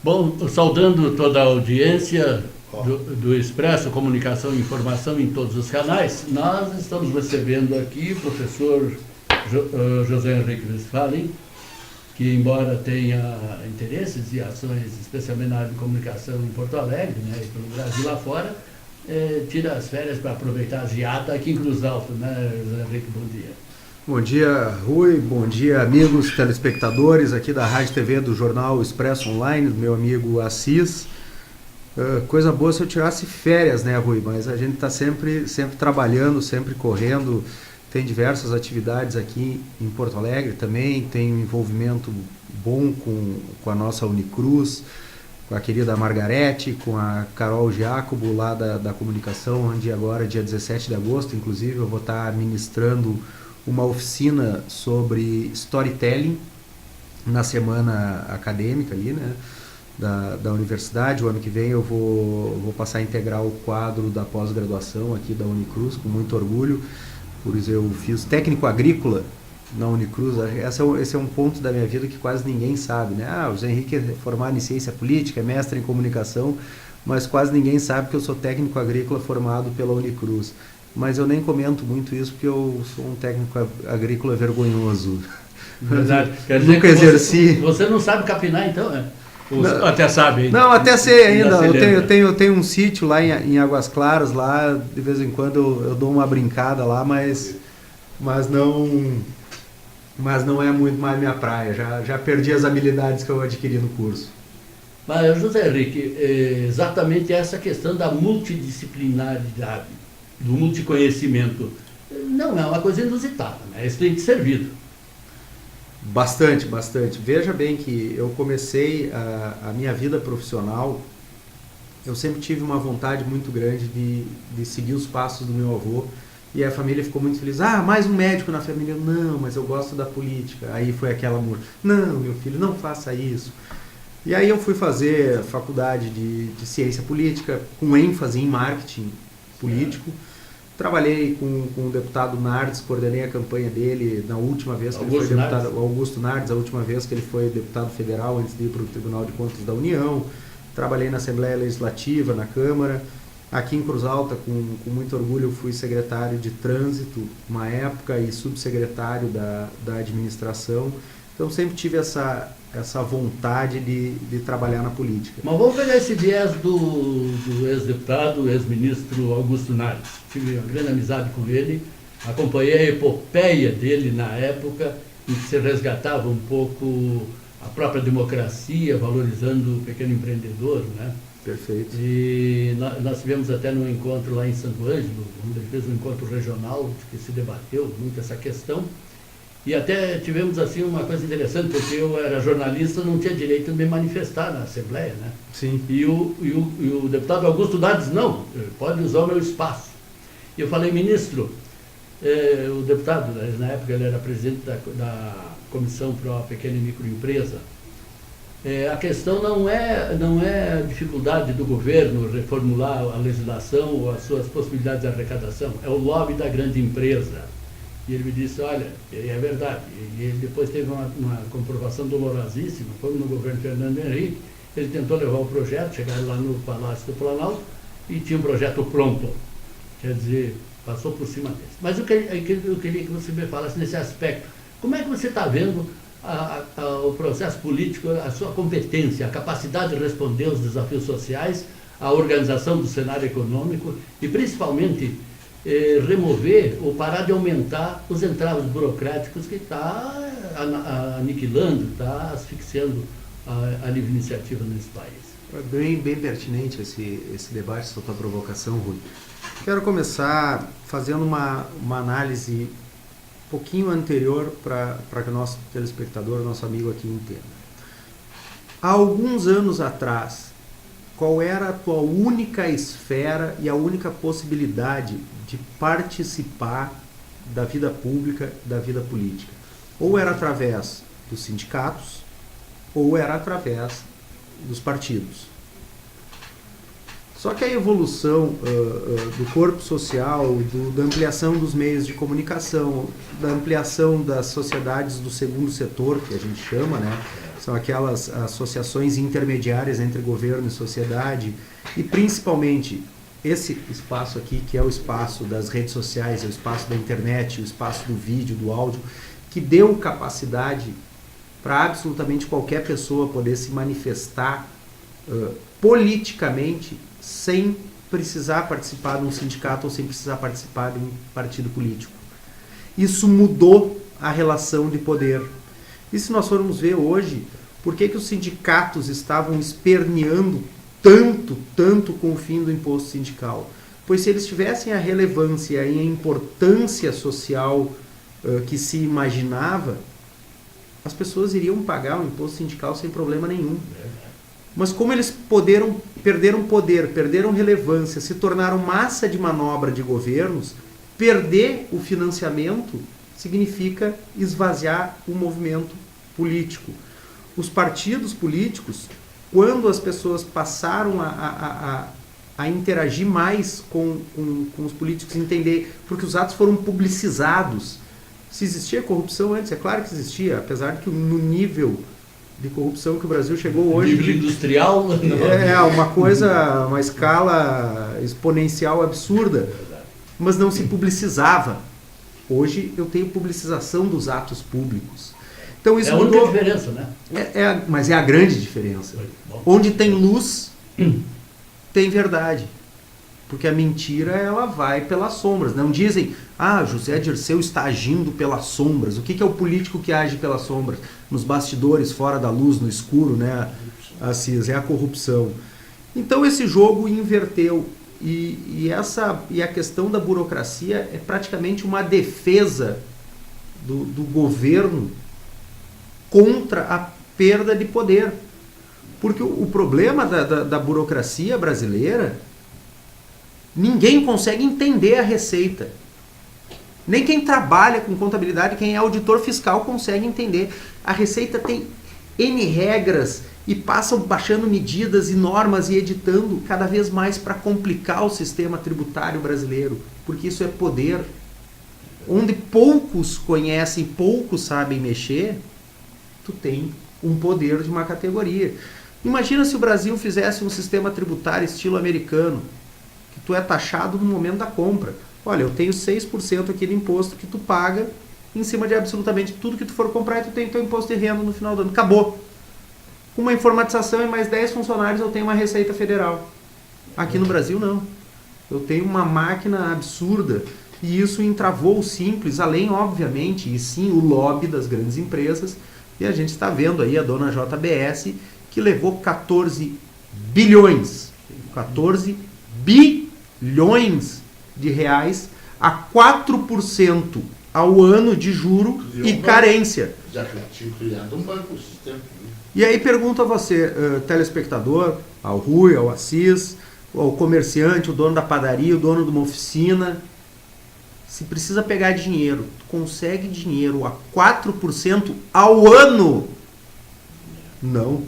Bom, saudando toda a audiência do Expresso, comunicação e informação em todos os canais, nós estamos recebendo aqui o professor José Henrique Westphalen, que embora tenha interesses e ações, especialmente na área de comunicação em Porto Alegre, né, e pelo Brasil lá fora, tira as férias para aproveitar a geada aqui em Cruz Alta, né, José Henrique, bom dia. Bom dia, Rui, bom dia, amigos telespectadores aqui da Rádio TV do Jornal Expresso Online, do meu amigo Assis. Coisa boa se eu tirasse férias, né, Rui, mas a gente está sempre trabalhando, sempre correndo. Tem diversas atividades aqui em Porto Alegre também, tem um envolvimento bom com a nossa Unicruz, com a querida Margarete, com a Carol Giacobo lá da comunicação, onde agora, dia 17 de agosto, inclusive, eu vou estar ministrando uma oficina sobre storytelling na semana acadêmica ali, né, da universidade. O ano que vem eu vou passar a integrar o quadro da pós-graduação aqui da Unicruz, com muito orgulho. Por isso eu fiz técnico agrícola na Unicruz. Esse é um ponto da minha vida que quase ninguém sabe, né? O José Henrique é formado em ciência política, é mestre em comunicação, mas quase ninguém sabe que eu sou técnico agrícola formado pela Unicruz. Mas eu nem comento muito isso porque eu sou um técnico agrícola vergonhoso. Verdade. Quer dizer, nunca exerci. Você não sabe capinar, então, né? Não, até sabe ainda. Não, até sei ainda. Eu tenho um sítio lá em Águas Claras, lá de vez em quando eu dou uma brincada lá, mas não é muito mais minha praia. Já perdi as habilidades que eu adquiri no curso. Mas, José Henrique, exatamente essa questão da multidisciplinaridade, do multiconhecimento, não é uma coisa inusitada, né? Isso tem que ser servido. Bastante. Veja bem que eu comecei a minha vida profissional, eu sempre tive uma vontade muito grande de seguir os passos do meu avô, e a família ficou muito feliz. Mais um médico na família. Não, mas eu gosto da política. Aí foi aquela amor. Não, meu filho, não faça isso. E aí eu fui fazer faculdade de ciência política, com ênfase em marketing político. Trabalhei com o deputado Nardes, coordenei a campanha dele na última vez que ele foi deputado, Augusto Nardes, a última vez que ele foi deputado federal antes de ir para o Tribunal de Contas da União. Trabalhei na Assembleia Legislativa, na Câmara. Aqui em Cruz Alta, com muito orgulho, fui secretário de Trânsito uma época e subsecretário da administração. Então sempre tive essa vontade de trabalhar na política. Mas vamos pegar esse viés do ex-deputado, ex-ministro Augusto Nardes. Tive uma grande amizade com ele, acompanhei a epopeia dele na época em que se resgatava um pouco a própria democracia, valorizando o pequeno empreendedor, né? Perfeito. E nós tivemos até num encontro lá em Santo Ângelo, onde ele fez um encontro regional, que se debateu muito essa questão. E até tivemos assim uma coisa interessante, porque eu era jornalista, não tinha direito de me manifestar na Assembleia, né? Sim. E o deputado Augusto Nardes, não, pode usar o meu espaço. E eu falei, ministro, o deputado, na época ele era presidente da Comissão para a Pequena e Microempresa, a questão não é a dificuldade do governo reformular a legislação ou as suas possibilidades de arrecadação, é o lobby da grande empresa. E ele me disse, olha, é verdade. E ele depois teve uma comprovação dolorosíssima, foi no governo Fernando Henrique, ele tentou levar o projeto, chegaram lá no Palácio do Planalto e tinha um projeto pronto. Quer dizer, passou por cima desse. Mas eu queria que você me falasse nesse aspecto. Como é que você está vendo o processo político, a sua competência, a capacidade de responder aos desafios sociais, a organização do cenário econômico e, principalmente, remover ou parar de aumentar os entraves burocráticos que está aniquilando, está asfixiando a livre iniciativa nesse país? É bem pertinente esse debate, essa tua provocação, Rui. Quero começar fazendo uma análise um pouquinho anterior para que o nosso telespectador, nosso amigo aqui entenda. Há alguns anos atrás, qual era a tua única esfera e a única possibilidade de participar da vida pública, da vida política? Ou era através dos sindicatos, ou era através dos partidos. Só que a evolução do corpo social, da ampliação dos meios de comunicação, da ampliação das sociedades do segundo setor, que a gente chama, né? São aquelas associações intermediárias entre governo e sociedade, e principalmente esse espaço aqui, que é o espaço das redes sociais, é o espaço da internet, o espaço do vídeo, do áudio, que deu capacidade para absolutamente qualquer pessoa poder se manifestar politicamente sem precisar participar de um sindicato ou sem precisar participar de um partido político. Isso mudou a relação de poder. E se nós formos ver hoje, por que os sindicatos estavam esperneando tanto com o fim do imposto sindical? Pois se eles tivessem a relevância e a importância social que se imaginava, as pessoas iriam pagar o imposto sindical sem problema nenhum. Mas como eles perderam poder, perderam relevância, se tornaram massa de manobra de governos, perder o financiamento significa esvaziar o movimento político. Os partidos políticos, quando as pessoas passaram a interagir mais com os políticos, entender, porque os atos foram publicizados. Se existia corrupção antes, é claro que existia, apesar de que no nível de corrupção que o Brasil chegou hoje... Nível industrial? Uma escala exponencial absurda, mas não se publicizava. Hoje eu tenho publicização dos atos públicos. Então, isso é a única diferença, né? Mas é a grande diferença. Onde tem luz, tem verdade. Porque a mentira, ela vai pelas sombras. Não dizem, José Dirceu está agindo pelas sombras. O que é o político que age pelas sombras? Nos bastidores, fora da luz, no escuro, né? Assis, é a corrupção. Então esse jogo inverteu. E a questão da burocracia é praticamente uma defesa do governo contra a perda de poder. Porque o problema da burocracia brasileira, ninguém consegue entender a receita. Nem quem trabalha com contabilidade, quem é auditor fiscal consegue entender. A receita tem N regras e passam baixando medidas e normas e editando cada vez mais para complicar o sistema tributário brasileiro. Porque isso é poder. Onde poucos conhecem, poucos sabem mexer, tu tem um poder de uma categoria. Imagina se o Brasil fizesse um sistema tributário estilo americano, que tu é taxado no momento da compra. Olha, eu tenho 6% aqui de imposto que tu paga em cima de absolutamente tudo que tu for comprar e tu tem teu imposto de renda no final do ano. Acabou. Com uma informatização e mais 10 funcionários eu tenho uma receita federal. Aqui no Brasil não. Eu tenho uma máquina absurda e isso entravou o simples, além, obviamente, e sim o lobby das grandes empresas. E a gente está vendo aí a dona JBS, que levou 14 bilhões de reais a 4% ao ano de juro e carência. Já tinha criado um banco sistema. E aí pergunto a você, telespectador, ao Rui, ao Assis, ao comerciante, o dono da padaria, o dono de uma oficina, se precisa pegar dinheiro, tu consegue dinheiro a 4% ao ano? Não.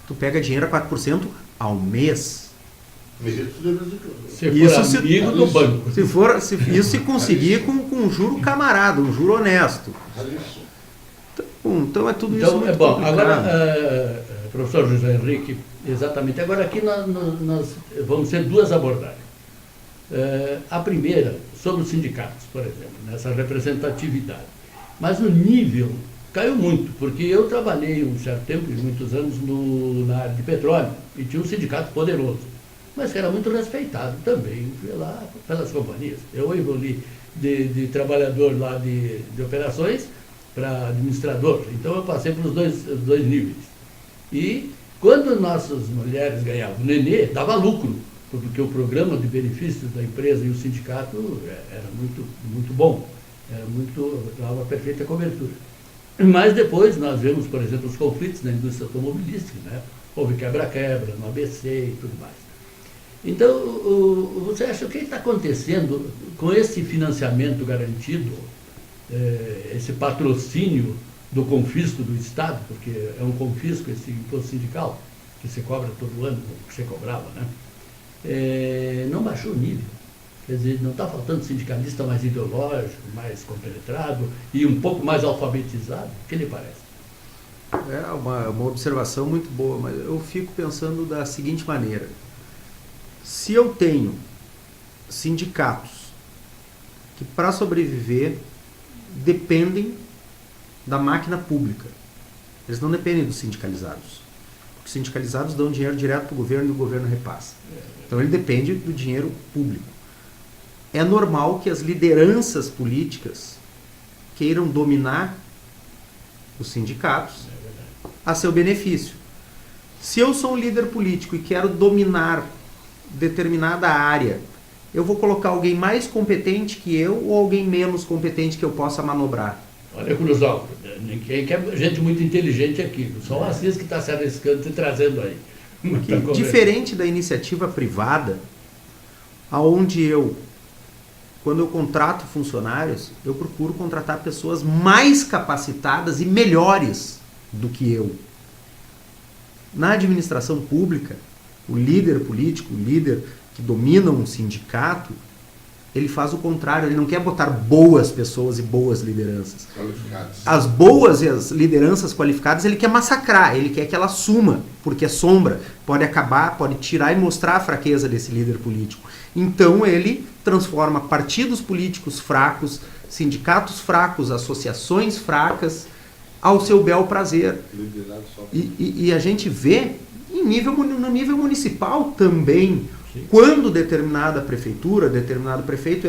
Tu pega dinheiro a 4% ao mês. Se for amigo do banco. Isso se conseguir com um juro camarada, um juro honesto. Então é tudo isso muito bom. complicado. Agora, professor José Henrique, exatamente. Agora aqui nós vamos ter duas abordagens. A primeira, sobre os sindicatos, por exemplo, nessa representatividade. Mas o nível caiu muito, porque eu trabalhei um certo tempo, muitos anos, na área de petróleo, e tinha um sindicato poderoso, mas que era muito respeitado também pelas companhias. Eu evolui de trabalhador lá de operações para administrador, então eu passei pelos dois níveis. E quando nossas mulheres ganhavam nenê, dava lucro, porque o programa de benefícios da empresa e o sindicato era muito bom, dava perfeita cobertura. Mas depois nós vemos, por exemplo, os conflitos na indústria automobilística, né? Houve quebra-quebra no ABC e tudo mais. Então, você acha o que está acontecendo com esse financiamento garantido, esse patrocínio do confisco do Estado, porque é um confisco esse imposto sindical, que se cobra todo ano, que se cobrava, né? Não baixou o nível. Quer dizer, não está faltando sindicalista mais ideológico, mais compenetrado e um pouco mais alfabetizado? O que lhe parece? É uma observação muito boa, mas eu fico pensando da seguinte maneira. Se eu tenho sindicatos que, para sobreviver, dependem da máquina pública, eles não dependem dos sindicalizados. Os sindicalizados dão dinheiro direto para o governo e o governo repassa. Então ele depende do dinheiro público. É normal que as lideranças políticas queiram dominar os sindicatos a seu benefício. Se eu sou um líder político e quero dominar determinada área, eu vou colocar alguém mais competente que eu ou alguém menos competente que eu possa manobrar? Olha, Cruzal, ninguém quer gente muito inteligente aqui. Só o Assis que está se arriscando e trazendo aí. Diferente da iniciativa privada, aonde quando eu contrato funcionários, eu procuro contratar pessoas mais capacitadas e melhores do que eu. Na administração pública, o líder político, o líder que domina um sindicato, ele faz o contrário, ele não quer botar boas pessoas e boas lideranças. Qualificados. As boas e as lideranças qualificadas ele quer massacrar, ele quer que ela suma, porque é sombra, pode acabar, pode tirar e mostrar a fraqueza desse líder político. Então ele transforma partidos políticos fracos, sindicatos fracos, associações fracas, ao seu bel prazer. E a gente vê no nível municipal também, quando determinada prefeitura, determinado prefeito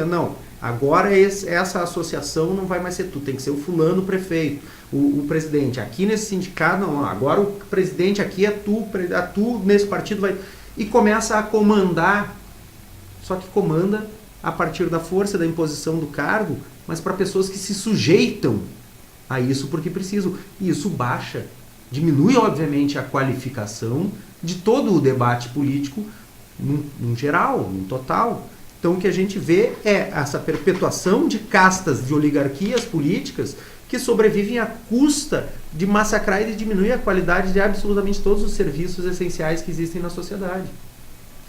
agora essa associação não vai mais ser tu, tem que ser o fulano prefeito, o presidente. Aqui nesse sindicato, não, agora o presidente aqui é tu nesse partido vai... E começa a comandar, só que comanda a partir da força da imposição do cargo, mas para pessoas que se sujeitam a isso porque precisam. E isso diminui obviamente a qualificação de todo o debate político num geral, num total. Então o que a gente vê é essa perpetuação de castas de oligarquias políticas que sobrevivem à custa de massacrar e de diminuir a qualidade de absolutamente todos os serviços essenciais que existem na sociedade.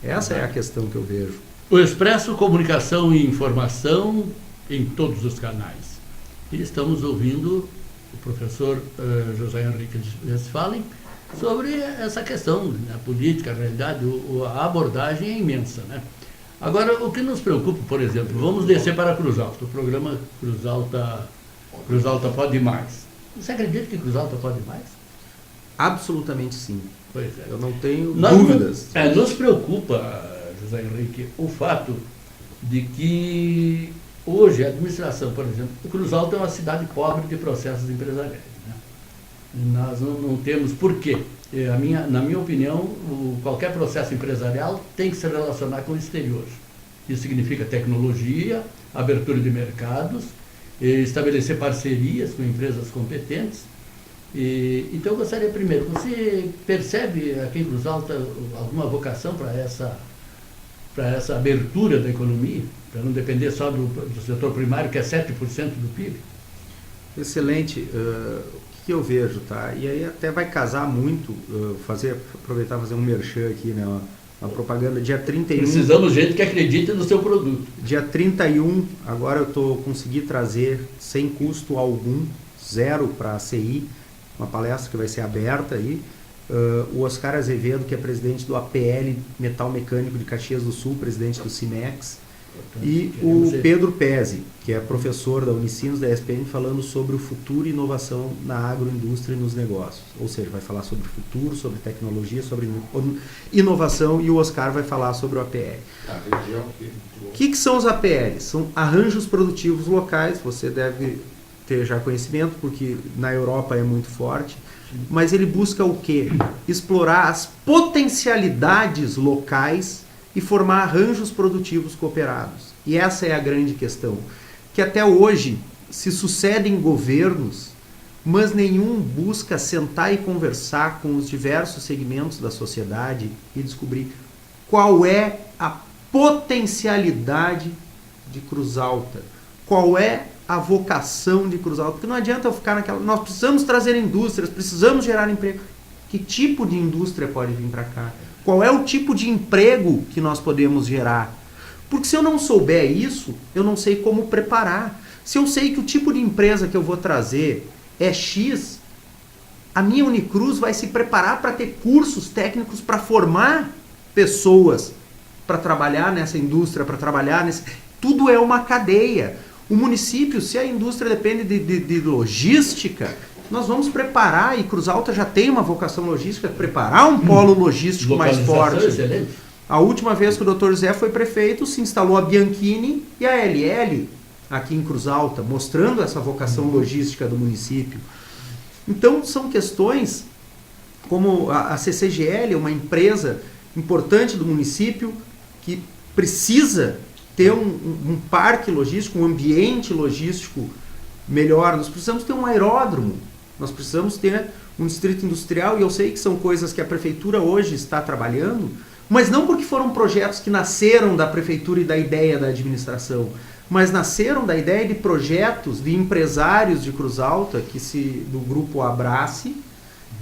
Essa é a questão que eu vejo. O Expresso, comunicação e informação em todos os canais. E estamos ouvindo o professor José Henrique Westphalen sobre essa questão, a política, a realidade, a abordagem é imensa, né? Agora, o que nos preocupa, por exemplo, vamos descer para Cruz Alta, o programa Cruz Alta Pode Mais. Você acredita que Cruz Alta pode mais? Absolutamente sim. Pois é. Eu não tenho dúvidas. Nos preocupa, José Henrique, o fato de que hoje a administração, por exemplo, Cruz Alta é uma cidade pobre de processos empresariais, né? Nós não temos, por quê? Na minha opinião, qualquer processo empresarial tem que se relacionar com o exterior. Isso significa tecnologia, abertura de mercados, estabelecer parcerias com empresas competentes. Então eu gostaria primeiro, você percebe aqui em Cruz Alta alguma vocação para essa abertura da economia, para não depender só do setor primário, que é 7% do PIB? Excelente. O que eu vejo, tá? E aí até vai casar muito, aproveitar e fazer um merchan aqui, né? Uma propaganda, dia 31... Precisamos de gente que acredite no seu produto. Dia 31, agora eu consegui trazer, sem custo algum, zero para a CI, uma palestra que vai ser aberta aí, o Oscar Azevedo, que é presidente do APL Metal Mecânico de Caxias do Sul, presidente do CIMEX, e o Pedro Pezzi, que é professor da Unicinos, da ESPM, falando sobre o futuro e inovação na agroindústria e nos negócios. Ou seja, vai falar sobre futuro, sobre tecnologia, sobre inovação, e o Oscar vai falar sobre o APL. O que são os APLs? São arranjos produtivos locais, você deve ter já conhecimento, porque na Europa é muito forte, mas ele busca o quê? Explorar as potencialidades locais e formar arranjos produtivos cooperados. E essa é a grande questão, que até hoje se sucedem governos, mas nenhum busca sentar e conversar com os diversos segmentos da sociedade e descobrir qual é a potencialidade de Cruz Alta, qual é a vocação de Cruz Alta, porque não adianta eu ficar naquela... Nós precisamos trazer indústrias, precisamos gerar emprego. Que tipo de indústria pode vir para cá? Qual é o tipo de emprego que nós podemos gerar? Porque se eu não souber isso, eu não sei como preparar. Se eu sei que o tipo de empresa que eu vou trazer é X, A minha Unicruz vai se preparar para ter cursos técnicos para formar pessoas para trabalhar nessa indústria, para trabalhar nesse... Tudo é uma cadeia. O município, se a indústria depende de logística, nós vamos preparar, e Cruz Alta já tem uma vocação logística, preparar um polo logístico mais forte. Excelente. A última vez que o Dr. Zé foi prefeito, se instalou a Bianchini e a LL aqui em Cruz Alta, mostrando essa vocação logística do município. Então, são questões como a CCGL, uma empresa importante do município, que precisa ter um parque logístico, um ambiente logístico melhor. Nós precisamos ter um aeródromo, nós precisamos ter um distrito industrial, e eu sei que são coisas que a prefeitura hoje está trabalhando, mas não porque foram projetos que nasceram da prefeitura e da ideia da administração, mas nasceram da ideia de projetos de empresários de Cruz Alta, do grupo Abrace,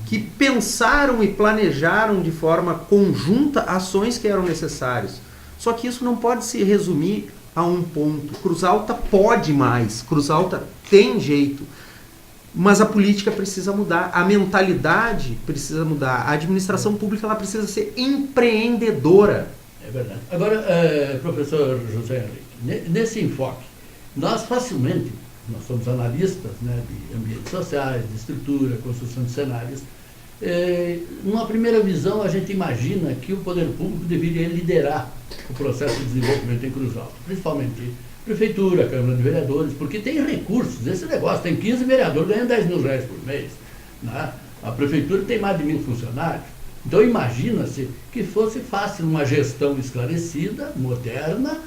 que pensaram e planejaram de forma conjunta ações que eram necessárias. Só que isso não pode se resumir a um ponto. Cruz Alta pode mais, Cruz Alta tem jeito, mas a política precisa mudar, a mentalidade precisa mudar, a administração pública ela precisa ser empreendedora. É verdade. Agora, professor José Henrique, nesse enfoque, nós facilmente, nós somos analistas, né, de ambientes sociais, de estrutura, construção de cenários, numa primeira visão a gente imagina que o poder público deveria liderar o processo de desenvolvimento em Cruz Alta, principalmente prefeitura, Câmara de Vereadores, porque tem recursos, esse negócio, tem 15 vereadores ganhando 10 mil reais por mês, né? A prefeitura tem mais de 1.000 funcionários, então imagina-se que fosse fácil uma gestão esclarecida, moderna,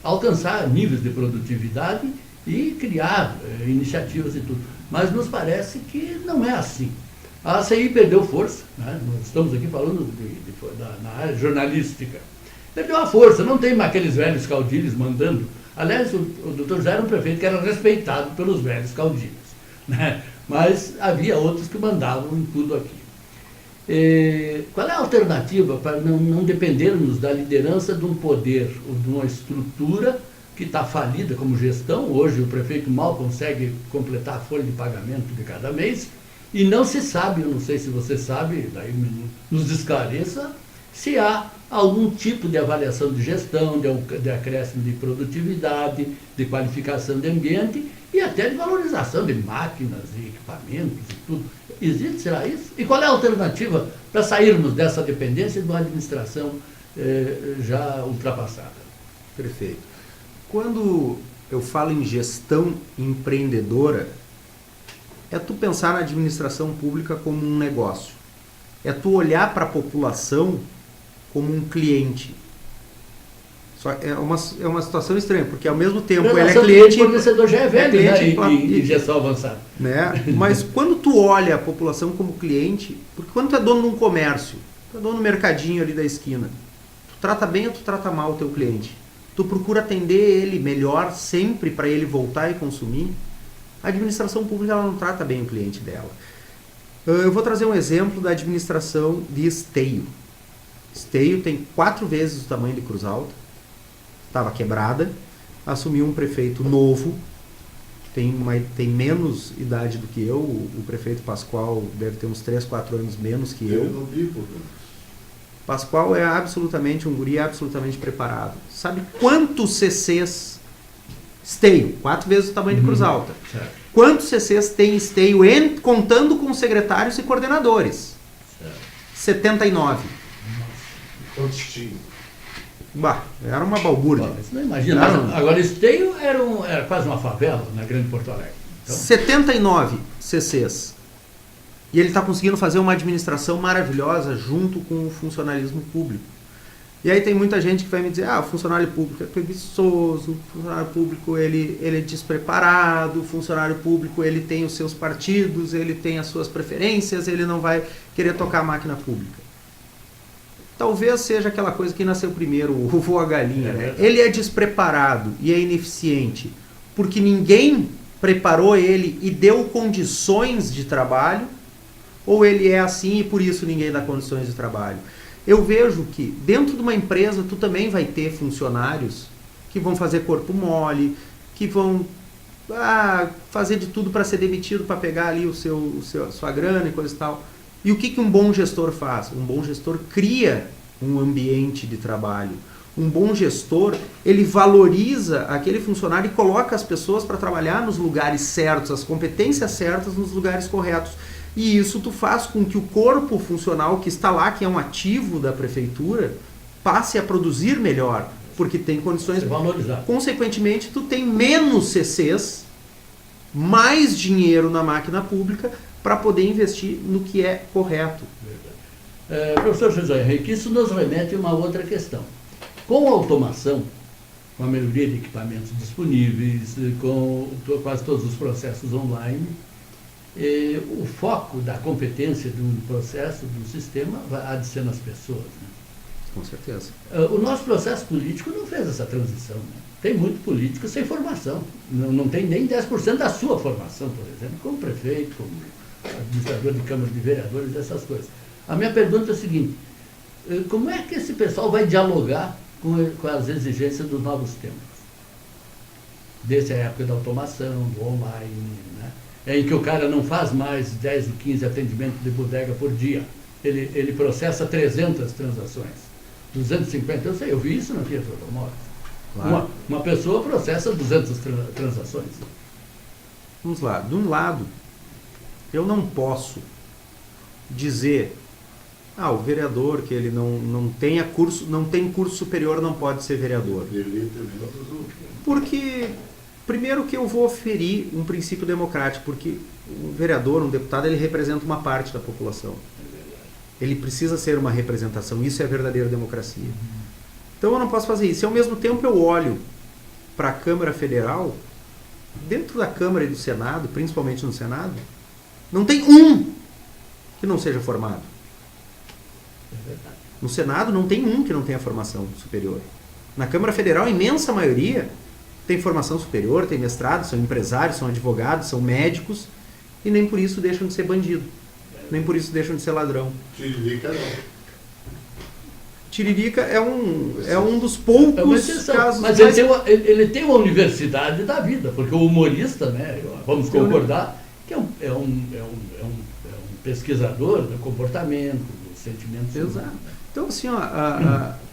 alcançar níveis de produtividade e criar iniciativas e tudo, mas nos parece que não é assim. A ACI perdeu força, né? Nós estamos aqui falando na área jornalística. Perdeu a força, não tem mais aqueles velhos caudilhos mandando. Aliás, o doutor Zé era um prefeito que era respeitado pelos velhos caudilhos, né? Mas havia outros que mandavam em tudo aqui. Qual é a alternativa para não dependermos da liderança de um poder ou de uma estrutura que está falida como gestão? Hoje o prefeito mal consegue completar a folha de pagamento de cada mês, e não se sabe, eu não sei se você sabe, daí nos esclareça, se há algum tipo de avaliação de gestão, de acréscimo de produtividade, de qualificação de ambiente e até de valorização de máquinas e equipamentos e tudo. Existe, será isso? E qual é a alternativa para sairmos dessa dependência de uma administração já ultrapassada? Perfeito. Quando eu falo em gestão empreendedora, é tu pensar na administração pública como um negócio. É tu olhar para a população como um cliente. Só é uma situação estranha, porque ao mesmo tempo ele é cliente... O fornecedor já é velho, em gestão avançada. Né? Mas quando tu olha a população como cliente, porque quando tu é dono de um comércio, tu é dono do mercadinho ali da esquina, tu trata bem ou tu trata mal o teu cliente? Tu procura atender ele melhor sempre para ele voltar e consumir? A administração pública ela não trata bem o cliente dela. Eu vou trazer um exemplo da administração de Esteio. Esteio tem 4 vezes o tamanho de Cruz Alta, estava quebrada, assumiu um prefeito novo, tem menos idade do que eu, o prefeito Pascoal deve ter uns 3, 4 anos menos que eu. não vi, Pascoal é absolutamente um guri absolutamente preparado. Sabe quantos CCs Esteio, 4 vezes o tamanho de Cruz Alta. Certo. Quantos CCs tem Esteio, contando com secretários e coordenadores? Certo. 79. Quantos tinham? Bah, era uma balbúrdia. Você não imagina. Agora, Esteio era quase uma favela na Grande Porto Alegre. Então... 79 CCs. E ele está conseguindo fazer uma administração maravilhosa junto com o funcionalismo público. E aí tem muita gente que vai me dizer, o funcionário público é preguiçoso, o funcionário público ele é despreparado, o funcionário público ele tem os seus partidos, ele tem as suas preferências, ele não vai querer tocar a máquina pública. Talvez seja aquela coisa que nasceu primeiro, o ovo ou a galinha, né? Ele é despreparado e é ineficiente porque ninguém preparou ele e deu condições de trabalho, ou ele é assim e por isso ninguém dá condições de trabalho? Eu vejo que dentro de uma empresa tu também vai ter funcionários que vão fazer corpo mole, que vão fazer de tudo para ser demitido, para pegar ali sua grana e coisa e tal. E o que um bom gestor faz? Um bom gestor cria um ambiente de trabalho. Um bom gestor, ele valoriza aquele funcionário e coloca as pessoas para trabalhar nos lugares certos, as competências certas nos lugares corretos. E isso tu faz com que o corpo funcional que está lá, que é um ativo da prefeitura, passe a produzir melhor, porque tem condições... valorizar. Consequentemente, tu tem menos CCs, mais dinheiro na máquina pública para poder investir no que é correto. Professor José Henrique, isso nos remete a uma outra questão. Com a automação, com a melhoria de equipamentos disponíveis, com quase todos os processos online, o foco da competência do processo, do sistema, há de ser nas pessoas. Né? Com certeza. O nosso processo político não fez essa transição. Né? Tem muito político sem formação. Não tem nem 10% da sua formação, por exemplo, como prefeito, como administrador de Câmara de Vereadores, essas coisas. A minha pergunta é a seguinte: como é que esse pessoal vai dialogar com as exigências dos novos tempos? Desde a época da automação, do online, né? Em que o cara não faz mais 10 ou 15 atendimentos de bodega por dia. Ele processa 300 transações, 250, eu sei, eu vi isso na Fiat Automóveis. Claro. Uma pessoa processa 200 transações. Vamos lá, de um lado, eu não posso dizer, o vereador que ele não tem curso superior não pode ser vereador. Porque, primeiro que eu vou ferir um princípio democrático, porque um vereador, um deputado, ele representa uma parte da população. Ele precisa ser uma representação, isso é a verdadeira democracia. Então eu não posso fazer isso. E ao mesmo tempo eu olho para a Câmara Federal, dentro da Câmara e do Senado, principalmente no Senado, não tem um que não seja formado. No Senado não tem um que não tenha formação superior. Na Câmara Federal, a imensa maioria tem formação superior, tem mestrado, são empresários, são advogados, são médicos, e nem por isso deixam de ser bandido. Nem por isso deixam de ser ladrão. Tiririca não. Tiririca é um dos poucos casos... Mas ele tem uma universidade da vida, porque o humorista, né, vamos concordar, que é um pesquisador do comportamento, dos sentimentos. Exato. Então, assim,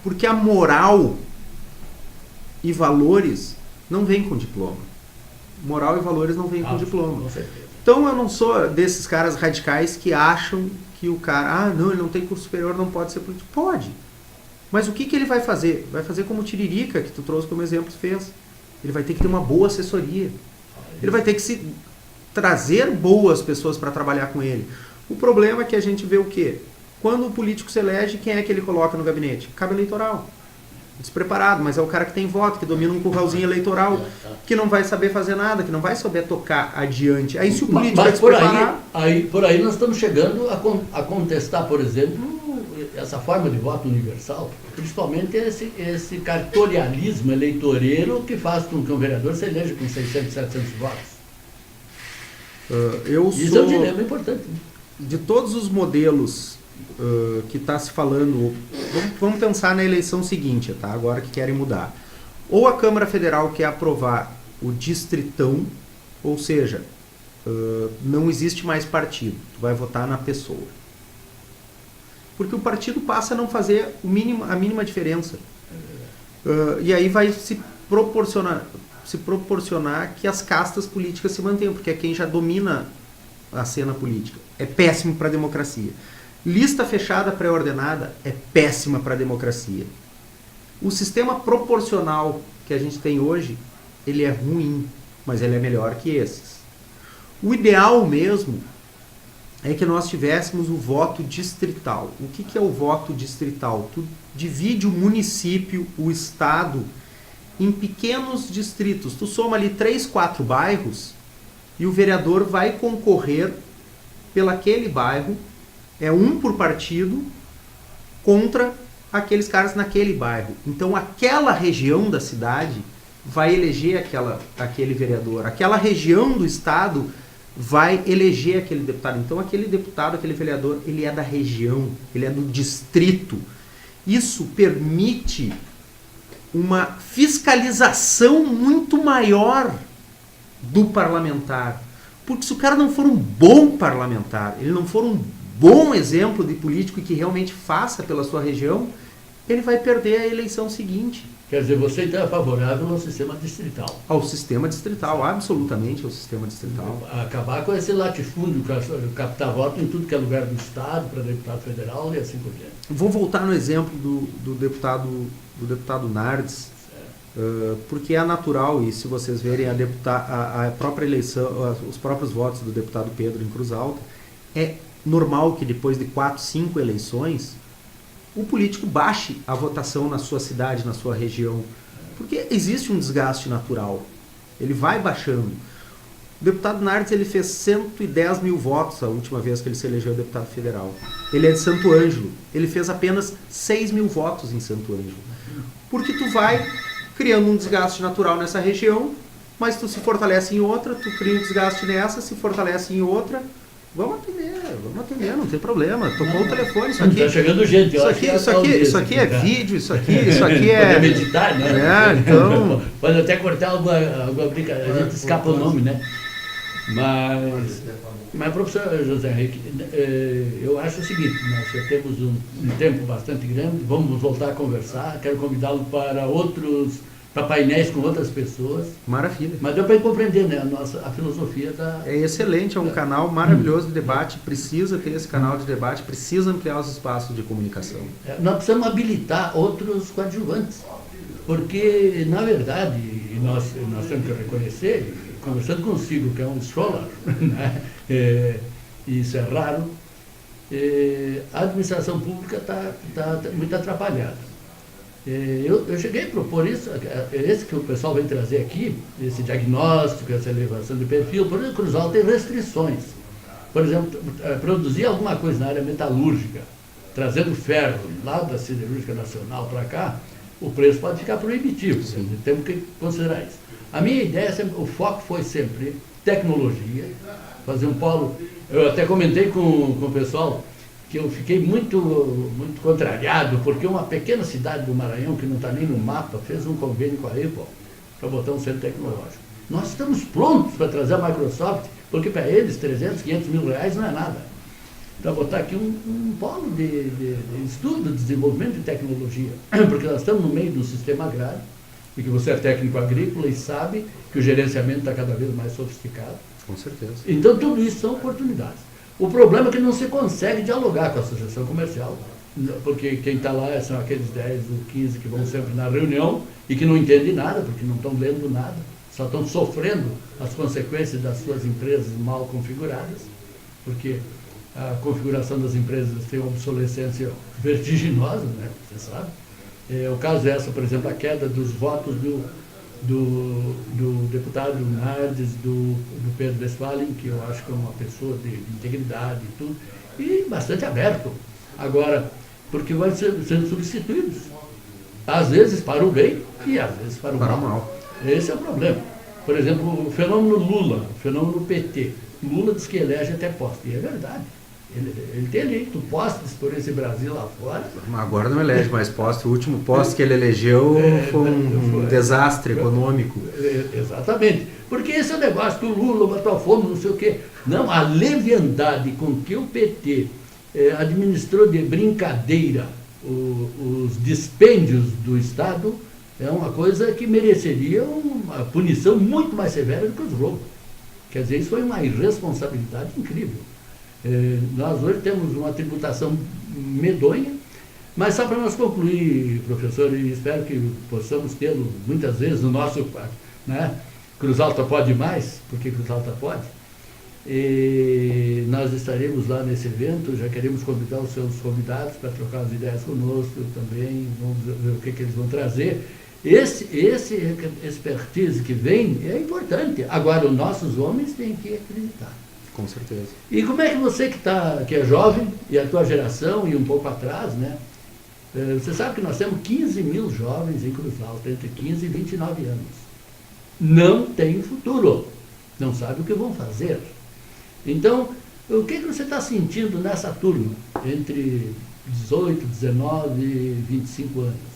porque a moral e valores não vem com diploma. Moral e valores não vem com diploma. Com certeza. Então, eu não sou desses caras radicais que acham que o cara, não, ele não tem curso superior, não pode ser político. Pode. Mas o que ele vai fazer? Vai fazer como o Tiririca, que tu trouxe como exemplo, fez. Ele vai ter que ter uma boa assessoria. Ele vai ter que trazer boas pessoas para trabalhar com ele. O problema é que a gente vê o quê? Quando o político se elege, quem é que ele coloca no gabinete? Cabo eleitoral. Despreparado, mas é o cara que tem voto, que domina um curralzinho eleitoral, que não vai saber fazer nada, que não vai saber tocar adiante. Aí se o político mas por aí nós estamos chegando a contestar, por exemplo, essa forma de voto universal, principalmente esse cartorialismo eleitoreiro que faz com que um vereador se eleja com 600, 700 votos. Isso é um dilema importante. Né? De todos os modelos que está se falando, vamos pensar na eleição seguinte, tá? Agora que querem mudar. Ou a Câmara Federal quer aprovar o distritão, ou seja, não existe mais partido, tu vai votar na pessoa. Porque o partido passa a não fazer a mínima diferença. E aí vai se proporcionar que as castas políticas se mantenham, porque é quem já domina a cena política. É péssimo para a democracia. Lista fechada pré-ordenada é péssima para a democracia. O sistema proporcional que a gente tem hoje, ele é ruim, mas ele é melhor que esses. O ideal mesmo é que nós tivéssemos o voto distrital. O que é o voto distrital? Tu divide o município, o estado, em pequenos distritos. Tu soma ali 3, 4 bairros e o vereador vai concorrer pelaquele bairro, é um por partido, contra aqueles caras naquele bairro. Então aquela região da cidade vai eleger aquele vereador. Aquela região do estado vai eleger aquele deputado. Então aquele deputado, aquele vereador, ele é da região, ele é do distrito. Isso permite uma fiscalização muito maior do parlamentar. Porque se o cara não for um bom parlamentar, ele não for um bom exemplo de político que realmente faça pela sua região, ele vai perder a eleição seguinte. Quer dizer, você então é favorável ao sistema distrital. Ao sistema distrital, absolutamente ao sistema distrital. Acabar com esse latifúndio, captar voto em tudo que é lugar do Estado, para deputado federal e assim por diante. Vou voltar no exemplo do deputado Nardes, porque é natural, e se vocês verem a própria eleição, os próprios votos do deputado Pedro em Cruz Alta, é normal que depois de 4, 5 eleições, o político baixe a votação na sua cidade, na sua região, porque existe um desgaste natural, ele vai baixando. O deputado Nardes, ele fez 110 mil votos a última vez que ele se elegeu deputado federal. Ele é de Santo Ângelo, ele fez apenas 6 mil votos em Santo Ângelo. Porque tu vai criando um desgaste natural nessa região, mas tu se fortalece em outra, tu cria um desgaste nessa, se fortalece em outra. Vamos atender, não tem problema. Tocou o telefone, isso aqui. Está chegando gente, Isso aqui é vídeo, isso aqui é. Pode meditar, né? Então. Pode até cortar alguma brincadeira, a gente escapa o nome, né? Mas professor José Henrique, eu acho o seguinte, nós já temos um tempo bastante grande, vamos voltar a conversar, quero convidá-lo para painéis com outras pessoas. Maravilha. Mas deu para compreender, né, a filosofia da... É excelente, é um canal maravilhoso de debate, precisa ter esse canal de debate, precisa ampliar os espaços de comunicação. Nós precisamos habilitar outros coadjuvantes, porque, na verdade, e nós temos que reconhecer, conversando consigo, que é um scholar, né, e isso é raro, a administração pública está muito atrapalhada. Eu cheguei a propor isso, esse que o pessoal vem trazer aqui, esse diagnóstico, essa elevação de perfil. Por exemplo, Cruz Alta tem restrições. Por exemplo, produzir alguma coisa na área metalúrgica, trazendo ferro lá da Siderúrgica Nacional para cá, o preço pode ficar proibitivo. Temos que considerar isso. A minha ideia, o foco foi sempre tecnologia, fazer um polo. Eu até comentei com o pessoal que eu fiquei muito contrariado, porque uma pequena cidade do Maranhão, que não está nem no mapa, fez um convênio com a Apple para botar um centro tecnológico. Nós estamos prontos para trazer a Microsoft, porque para eles 300, 500 mil reais não é nada. Para botar aqui um polo de estudo, de desenvolvimento de tecnologia, porque nós estamos no meio do sistema agrário, e que você é técnico agrícola e sabe que o gerenciamento está cada vez mais sofisticado. Com certeza. Então tudo isso são oportunidades. O problema é que não se consegue dialogar com a associação comercial, porque quem está lá são aqueles 10 ou 15 que vão sempre na reunião e que não entendem nada, porque não estão lendo nada, só estão sofrendo as consequências das suas empresas mal configuradas, porque a configuração das empresas tem uma obsolescência vertiginosa, né? Você sabe. O caso é essa, por exemplo, a queda dos votos do deputado Nardes, do Pedro Westphalen, que eu acho que é uma pessoa de integridade e tudo, e bastante aberto. Agora, porque vai sendo substituídos. Às vezes para o bem e às vezes para o mal. Esse é o problema. Por exemplo, o fenômeno Lula, o fenômeno PT. Lula diz que elege até poste, e é verdade. Ele tem eleito postes por esse Brasil lá fora. Agora não elege mais poste. O último poste que ele elegeu foi um desastre econômico. Exatamente. Porque esse é o negócio que o Lula botou a fome, não sei o quê. Não, a leviandade com que o PT administrou de brincadeira os dispêndios do Estado é uma coisa que mereceria uma punição muito mais severa do que os roubos. Quer dizer, isso foi uma irresponsabilidade incrível. Nós hoje temos uma tributação medonha, mas só para nós concluir, professor, e espero que possamos tê-lo muitas vezes no nosso, né? Cruz Alta pode mais, porque Cruz Alta pode. E nós estaremos lá nesse evento, já queremos convidar os seus convidados para trocar as ideias conosco também, vamos ver o que eles vão trazer. Esse expertise que vem é importante. Agora, os nossos homens têm que acreditar. Com certeza. E como é que você que é jovem, e a tua geração, e um pouco atrás, né? Você sabe que nós temos 15 mil jovens em Cruz Alta, entre 15 e 29 anos. Não tem futuro. Não sabe o que vão fazer. Então, o que você está sentindo nessa turma, entre 18, 19 e 25 anos?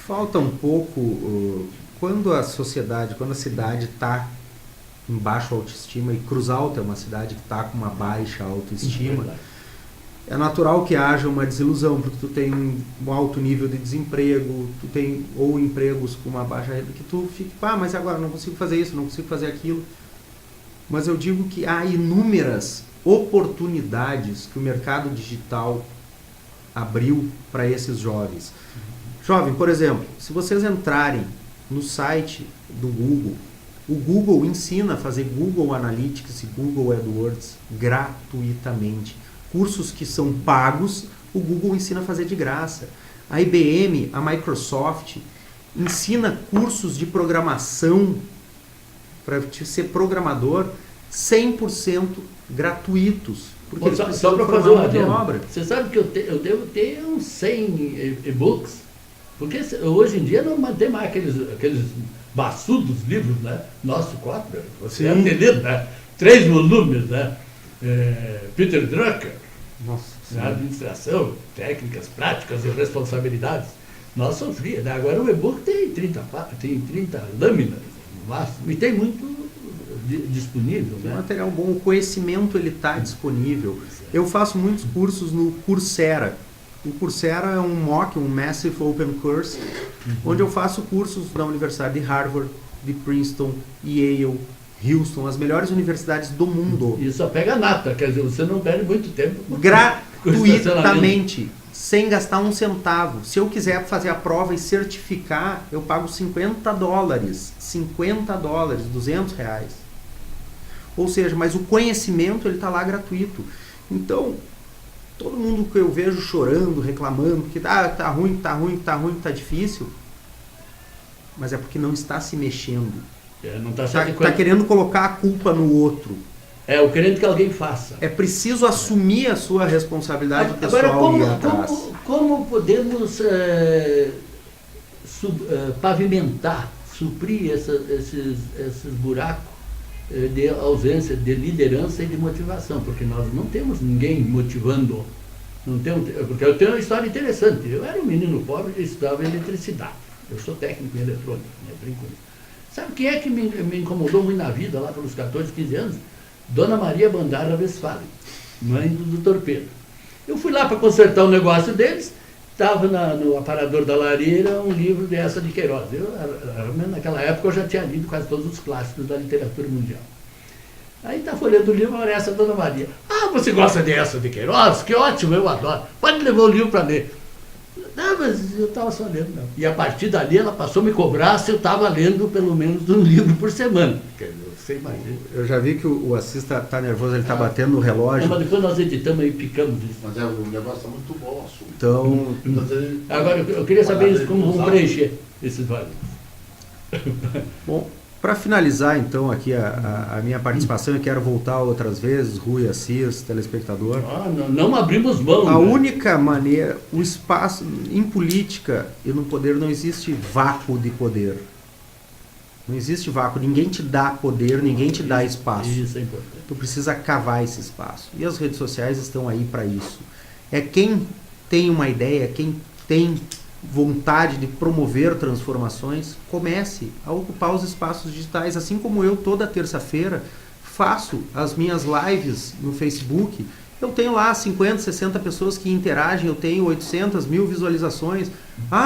Falta um pouco quando a cidade está em baixa autoestima, e Cruz Alta é uma cidade que está com uma baixa autoestima, é natural que haja uma desilusão, porque tu tem um alto nível de desemprego, tu tem ou empregos com uma baixa renda, que tu fica, mas agora não consigo fazer isso, não consigo fazer aquilo. Mas eu digo que há inúmeras oportunidades que o mercado digital abriu para esses jovens. Jovem, por exemplo, se vocês entrarem no site do Google, o Google ensina a fazer Google Analytics e Google AdWords gratuitamente. Cursos que são pagos, o Google ensina a fazer de graça. A IBM, a Microsoft, ensina cursos de programação para ser programador 100% gratuitos. Porque eles só para fazer uma obra. Você sabe que eu devo ter uns 100 e-books, porque hoje em dia não mantém mais aqueles baçudos livros, né? Nosso 4, você é entendido, né? 3 volumes, né? Peter Drucker, administração, técnicas, práticas e responsabilidades. Nós sofria, né? Agora o e-book tem 30 lâminas no máximo, e tem muito disponível. Né? Material bom, o conhecimento ele está disponível. Eu faço muitos cursos no Coursera. O Coursera é um MOOC, um Massive Open Course, onde eu faço cursos da Universidade de Harvard, de Princeton, Yale, Houston, as melhores universidades do mundo. E só pega nata, quer dizer, você não perde muito tempo. Gratuitamente, sem gastar um centavo. Se eu quiser fazer a prova e certificar, eu pago $50, R$200. Ou seja, mas o conhecimento ele está lá gratuito. Então, todo mundo que eu vejo chorando, reclamando, que tá ruim, tá difícil, mas é porque não está se mexendo. Não tá querendo colocar a culpa no outro. Ou querendo que alguém faça. É preciso assumir a sua responsabilidade pessoal. Agora, como podemos pavimentar, suprir esses buracos de ausência de liderança e de motivação? Porque nós não temos ninguém motivando. Porque eu tenho uma história interessante. Eu era um menino pobre e estudava eletricidade. Eu sou técnico em eletrônica, né? Brinco. Sabe quem é que me incomodou muito na vida, lá pelos 14, 15 anos? Dona Maria Bandara Westphalen, mãe do Torpedo. Eu fui lá para consertar o negócio deles, estava no aparador da lareira um livro dessa de Queiroz. Naquela época eu já tinha lido quase todos os clássicos da literatura mundial. Aí está folhando o livro, olha essa Dona Maria. Você gosta dessa de Queiroz? Que ótimo, eu adoro. Pode levar o livro para ler. Não, mas eu estava só lendo, não. E a partir dali ela passou a me cobrar se eu estava lendo pelo menos um livro por semana. Você imagina. Eu já vi que o Assis está nervoso, ele está batendo no relógio. Não, mas depois nós editamos e picamos isso. Mas o negócio está muito bom, assunto. Então. Agora, eu queria saber como vão preencher esses vários. Bom, para finalizar então aqui a minha participação, eu quero voltar outras vezes, Rui, Assis, telespectador. Não abrimos mão. A única maneira, o espaço, em política e no poder não existe vácuo de poder. Não existe vácuo, ninguém te dá poder, ninguém te dá espaço. Isso é importante. Tu precisa cavar esse espaço. E as redes sociais estão aí para isso. É quem tem uma ideia, quem tem vontade de promover transformações, comece a ocupar os espaços digitais. Assim como eu, toda terça-feira, faço as minhas lives no Facebook. Eu tenho lá 50, 60 pessoas que interagem, eu tenho 800, 1000 visualizações.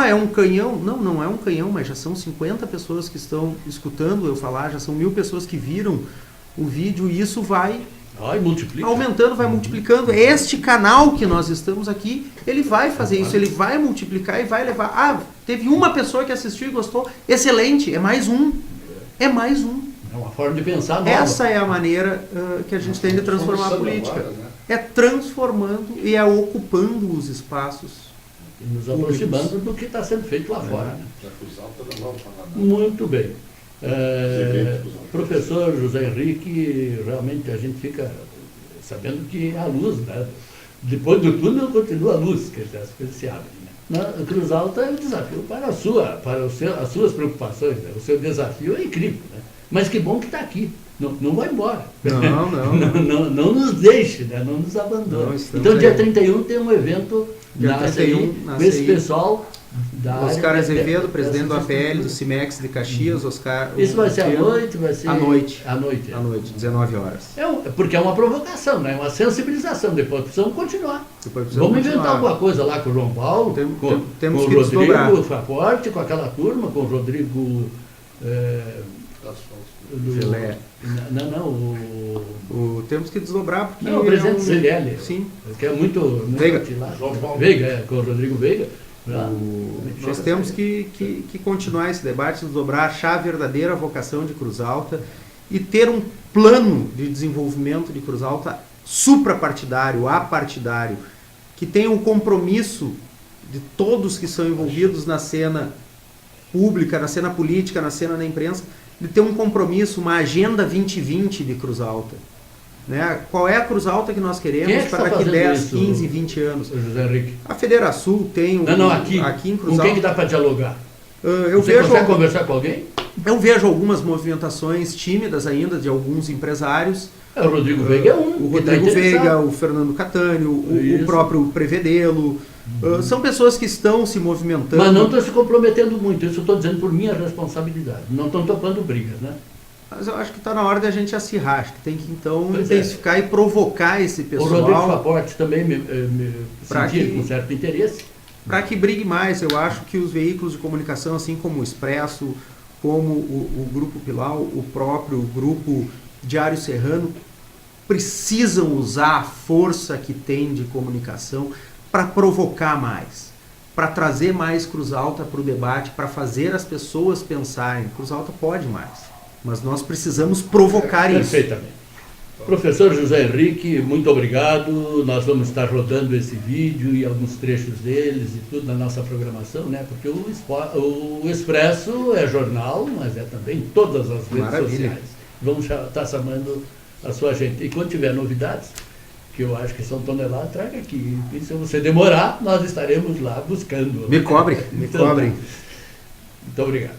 É um canhão? Não é um canhão, mas já são 50 pessoas que estão escutando eu falar, já são 1000 pessoas que viram o vídeo, e isso vai aumentando, vai multiplicando. Este canal que nós estamos aqui, ele vai fazer isso, ele vai multiplicar e vai levar. Teve uma pessoa que assistiu e gostou, excelente, é mais um. É uma forma de pensar nova. Essa é a maneira que a gente tem de transformar a política. Agora, né? É transformando e é ocupando os espaços. E nos aproximando do que está sendo feito lá fora. Né? Muito bem. Professor José Henrique, realmente a gente fica sabendo que a luz, né? Depois do túnel continua a luz, que as coisas se abrem. Né? Na Cruz Alta é um desafio para as suas preocupações, né? O seu desafio é incrível, né? Mas que bom que está aqui. não vai embora. Não. Não nos deixe, né? Não nos abandone. Não, estamos Então, dia aí. 31 tem um evento Dia na 31, ACI, na com esse ACI. pessoal da Oscar área Azevedo, presidente do dessas APL, do estruturas. CIMEX de Caxias, Oscar... Isso vai ser à Tiano. noite? Vai ser À noite. À noite. À noite, 19 horas. Porque é uma provocação, né? Uma sensibilização. Depois precisamos continuar. Depois precisamos Vamos inventar continuar. alguma coisa lá com o João Paulo, Temos com que o desdobrar. Rodrigo Fraporte, com aquela turma, com o Rodrigo... Gelé. Temos que desdobrar porque... Não, o presidente CLL. Sim. Que é muito Veiga. atilado. João Paulo. Veiga, com o Rodrigo Veiga. Nós temos que continuar esse debate, desdobrar, achar a verdadeira vocação de Cruz Alta e ter um plano de desenvolvimento de Cruz Alta suprapartidário, apartidário, que tenha um compromisso de todos que são envolvidos na cena pública, na cena política, na cena da imprensa, de ter um compromisso, uma agenda 2020 de Cruz Alta. Né? Qual é a Cruz Alta que nós queremos Quem é que para está daqui fazendo 10, isso, 15, 20 anos? O José Henrique. A Federação tem Aqui em Cruz com quem Alta. que dá para dialogar? Eu Consegue conversar com alguém? vejo algumas movimentações tímidas ainda de alguns empresários. O Rodrigo Veiga é um. O que tá Rodrigo interessado. Veiga, o Fernando Catânio, o Isso. próprio Prevedelo. São pessoas que estão se movimentando. Mas não estão se comprometendo muito. Isso eu estou dizendo por minha responsabilidade. Não estão topando brigas, né? Mas eu acho que está na hora de a gente acirrar. Acho que tem que então Pois é. intensificar e provocar esse O Rodrigo pessoal Fraporte também me Pra sentia que- com certo interesse. para que brigue mais. Eu acho que os veículos de comunicação, assim como o Expresso, como o Grupo Pilau, o próprio Grupo Diário Serrano, precisam usar a força que tem de comunicação para provocar mais, para trazer mais Cruz Alta para o debate, para fazer as pessoas pensarem. Cruz Alta pode mais, mas nós precisamos provocar isso. Perfeitamente. Professor José Henrique, muito obrigado. Nós vamos estar rodando esse vídeo e alguns trechos deles e tudo na nossa programação, né? Porque o Expresso é jornal, mas é também todas as redes Maravilha. sociais. Vamos estar chamando a sua gente. E quando tiver novidades, que eu acho que são toneladas, traga aqui. E se você demorar, nós estaremos lá buscando. Me cobre, me Então, cobrem. Muito obrigado.